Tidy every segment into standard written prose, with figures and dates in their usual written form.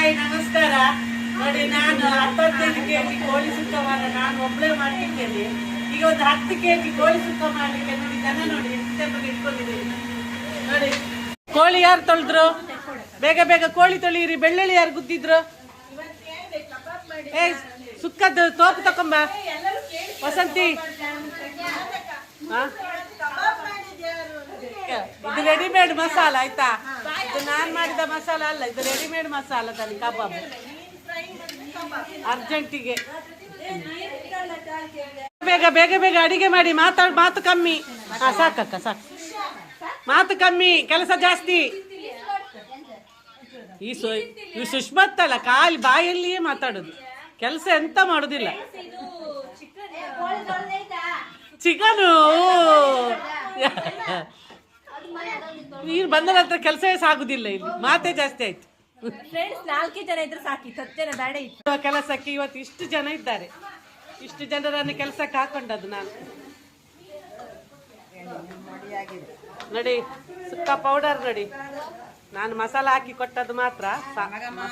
Hi ನಮಸ್ಕಾರ. ನೋಡಿ, ನಾನು 25 kg ಕೋಳಿ ಸುಕ್ಕವನ್ನು ನಾನು ಒಬ್ಬಳೇ ಮಾಡ್ತಿದ್ದೇನೆ. ಈಗ ಒಂದು 10 kg ಕೋಳಿ ಸುಕ್ಕ ಮಾಡಲಿಕ್ಕೆ ನೋಡಿ ಜನ ನೋಡಿ ಎಷ್ಟು ಇಟ್ಕೊಂಡಿದ್ದೇನೆ. ನೋಡಿ, ಕೋಳಿ ಯಾರು ತೊಳೆದ್ರು? ಬೇಗ ಬೇಗ ಕೋಳಿ ತೊಳಿಯಿರಿ. ಬೆಳ್ಳುಳ್ಳಿ ಯಾರು ಗುದ್ದಿದ್ರು? ಸುಕ್ಕದ್ದು ತೋಪು ತಕೊಂಬ ವಸಂತಿ. ಇದು ರೆಡಿಮೇಡ್ ಮಸಾಲ ಆಯ್ತಾ? ಇದು ನಾನ್ ಮಾಡಿದ ಮಸಾಲ ಅಲ್ಲ, ಇದು ರೆಡಿಮೇಡ್ ಮಸಾಲದಲ್ಲಿ ಕಬಾಬ್ ಅರ್ಜೆಂಟಿಗೆ. ಬೇಗ ಬೇಗ ಬೇಗ ಅಡಿಗೆ ಮಾಡಿ. ಮಾತು ಕಮ್ಮಿ. ಸಾಕಕ್ಕ ಸಾಕು. ಮಾತು ಕಮ್ಮಿ, ಕೆಲಸ ಜಾಸ್ತಿ. ಈ ಸುಷ್ಮತ್ತಲ್ಲ, ಕಾಲಿ ಬಾಯಲ್ಲಿಯೇ ಮಾತಾಡೋದು, ಕೆಲಸ ಎಂತ ಮಾಡೋದಿಲ್ಲ. ಚಿಕನು ನೀರು ಬಂದ ನಂತರ ಕೆಲಸವೇ ಸಾಗುದಿಲ್ಲ. ಇಲ್ಲಿ ಮಾತೇ ಜಾಸ್ತಿ ಆಯ್ತು. 4 ಜನ ಇದ್ರೆ ಸಾಕಿತ್ತು, 10 ಜನ ಬೇಡ ಇತ್ತು ಕೆಲಸಕ್ಕೆ. ಇವತ್ತು ಇಷ್ಟು ಜನ ಇದ್ದಾರೆ. ಇಷ್ಟು ಜನರನ್ನು ಕೆಲಸಕ್ಕೆ ಹಾಕೊಂಡದ್ದು ನಾನು. ನೋಡಿ, ಸುಕ್ಕ ಪೌಡರ್ ನೋಡಿ, ನಾನು ಮಸಾಲ ಹಾಕಿ ಕೊಟ್ಟದ್ದು ಮಾತ್ರ,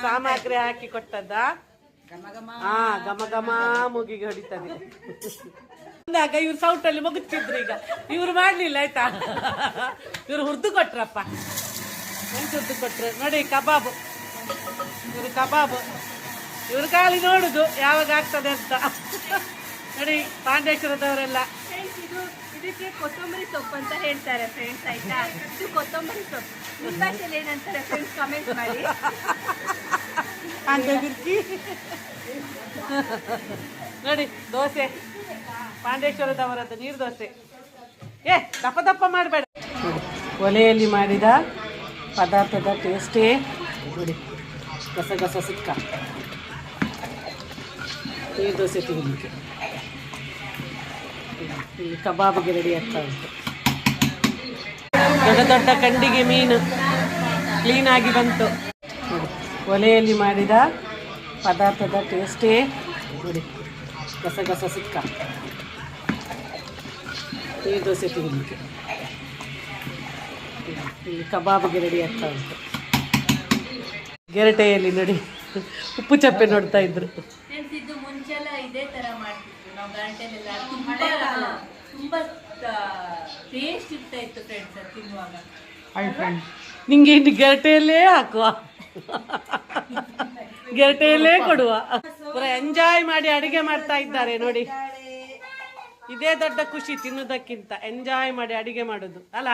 ಸಾಮಗ್ರಿ ಹಾಕಿ ಕೊಟ್ಟದ್ದ. ಘಮ ಘಮ ಮೂಗಿಗೆ ಹೊಡಿತದೆ. ಅಂದಾಗ ಇವ್ರು ಸೌಟಲ್ಲಿ ಮುಗುತ್ತಿದ್ರು. ಈಗ ಇವ್ರು ಮಾಡ್ಲಿಲ್ಲ ಆಯ್ತಾ, ಇವ್ರು ಹುರಿದು ಕೊಟ್ರಪ್ಪ. ಹೆಂಗ್ ಹುರಿದು ಕೊಟ್ರು ನೋಡಿ. ಕಬಾಬ್, ಇವ್ರು ಕಬಾಬ್, ಇವ್ರು ಖಾಲಿ ನೋಡುದು ಯಾವಾಗ ಆಗ್ತದೆ ಅಂತ. ನೋಡಿ, ಪಾಂಡೇಶ್ವರದವರೆಲ್ಲ. ಇದಕ್ಕೆ ಕೊತ್ತಂಬರಿ ಸೊಪ್ಪು ಅಂತ ಹೇಳ್ತಾರೆ ಫ್ರೆಂಡ್ಸ್, ಆಯ್ತಾ? ಇದು ಕೊತ್ತಂಬರಿ ಸೊಪ್ಪು. ನಿಮ್ಮ ಭಾಷೆಯಲ್ಲಿ ಏನಂತಾರೆ ಫ್ರೆಂಡ್ಸ್ ಕಮೆಂಟ್ ಮಾಡಿ. ನೋಡಿ, ದೋಸೆ ಪಾಂಡೇಶ್ವರದವರದ್ದು ನೀರು ದೋಸೆ. ದಪ್ಪ ದಪ್ಪ ಮಾಡಬೇಡ. ಒಲೆಯಲ್ಲಿ ಮಾಡಿದ ಪದಾರ್ಥದ ಟೇಸ್ಟೇ ನೋಡಿ. ಗಸಗಸ ಸುಕ್ಕ ನೀರು ದೋಸೆ ತಿನ್ನಲಿಕ್ಕೆ. ಇಲ್ಲಿ ಕಬಾಬ್ಗೆ ರೆಡಿ ಆಗ್ತಾ ಉಂಟು. ದೊಡ್ಡ ದೊಡ್ಡ ಕಂಡಿಗೆ ಮೀನು ಕ್ಲೀನಾಗಿ ಬಂತು ನೋಡಿ. ಒಲೆಯಲ್ಲಿ ಮಾಡಿದ ಪದಾರ್ಥದ ಟೇಸ್ಟೇ ನೋಡಿ. ಗಸಗಸ ಸುಕ್ಕ ನೀರು ದೋಸೆ ತಿನ್ನಲಿಕ್ಕೆ. ಇಲ್ಲಿ ಕಬಾಬ್ಗೆ ರೆಡಿ ಆಗ್ತಾ ಉಂಟು. ಗೆರಟೆಯಲ್ಲಿ ನೋಡಿ ಉಪ್ಪು ಚಪ್ಪೆ ನೋಡ್ತಾ ಇದ್ರು. ಇದು ಮುಂಚೆಲ್ಲ ಇದೇ ತರ ಮಾಡ್ತಿದ್ರು ನಾವು ಗಂಟೆಲೆಲ್ಲ. ತುಂಬಾ ಟೇಸ್ಟ್ ಇರ್ತಾ ಇತ್ತು ಫ್ರೆಂಡ್ಸ್ ತಿನ್ನುವಾಗ. ನಿಂಗೆ ಇನ್ನು ಗೆರಟೆಯಲ್ಲೇ ಹಾಕುವ, ಗೆರಟೆಯಲ್ಲೇ ಕೊಡುವ. ಪೂರ ಎಂಜಾಯ್ ಮಾಡಿ ಅಡಿಗೆ ಮಾಡ್ತಾ ಇದ್ದಾರೆ ನೋಡಿ. ಇದೇ ದೊಡ್ಡ ಖುಷಿ ತಿನ್ನುವುದಕ್ಕಿಂತ ಎಂಜಾಯ್ ಮಾಡಿ ಅಡಿಗೆ ಮಾಡೋದು ಅಲ್ಲ.